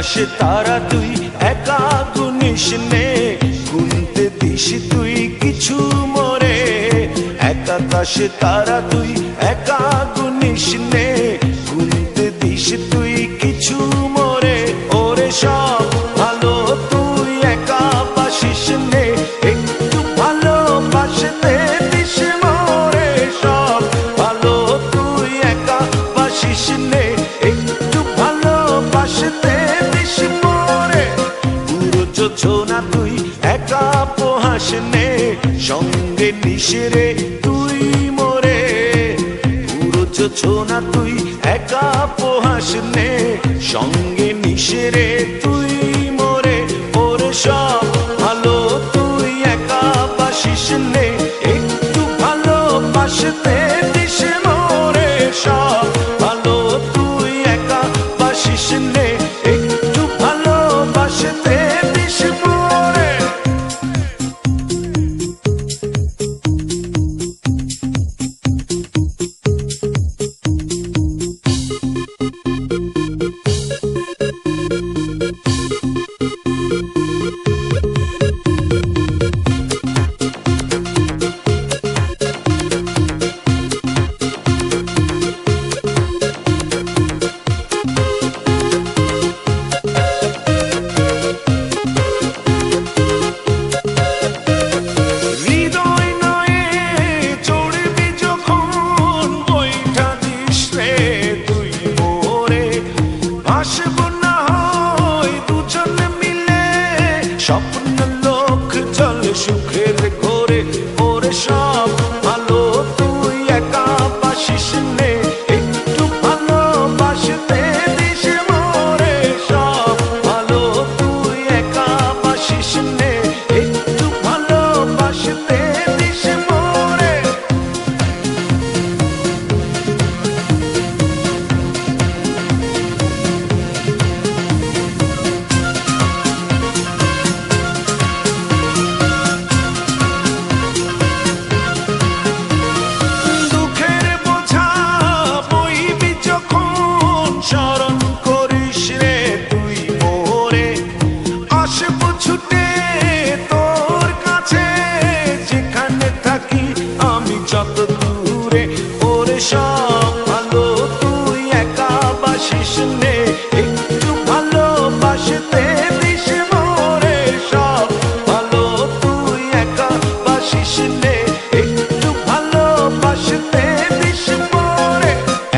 আকাশে তারা তুই একা গুনিস নে, গুনতে দিস তুই কিছু মোরে। এক আকাশে তারা তুই একা গুনিস নে, গুনতে দিস তুই কিছু মোরে। ওরে সব ভালো তুই একা বাসিস নে, একটু ভালোবাসতে দিস মোরে। সব ভালো তুই একা বাসিস নে, একটু ভালোবাসতে দিস মোরে। পুরো যোজনা তুই একা পোহাস নে, সঙ্গে নিশিরে তুই মোরে। পুরো যোজনা তুই একা পোহাস নে, সঙ্গে নিশিরে তুই মোরে। ওরে সব ভালো তুই একা বাসিস নে, একটু ভালোবাসতে দিস মোরে। সব ভালো তুই একা বাসিস নে, একটু ভালোবাসতে দিস মোরে। স্বপ্ন লোক চলে সুখের ঘোরে। ওরে সব ভালো তুই একা বাসিস নে, একটু ভালোবাসতে দিস মোরে। সব ভালো তুই একা বাসিস নে, একটু ভালোবাসতে দিস মোরে। যত দূরে ওরে সব ভালো তুই একা বাসিস নে, একটু ভালোবাসতে দিস মোরে। সব ভালো তুই একা বাসিস নে, একটু ভালোবাসতে দিস মোরে।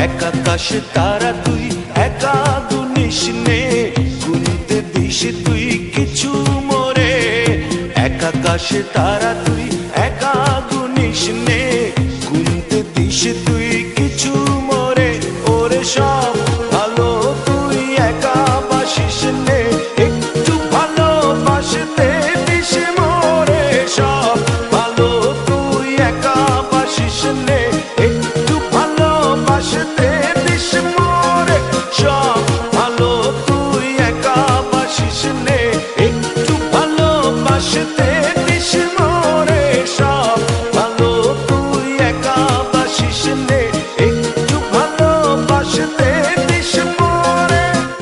এক আকাশে তারা তুই একা গুনিস নে, গুনতে দিস তুই কিছু মোরে। এক আকাশে তারা তুই একা গুনিস নে, গুনতে দিস তুই কিছু মোরে। ওরে সব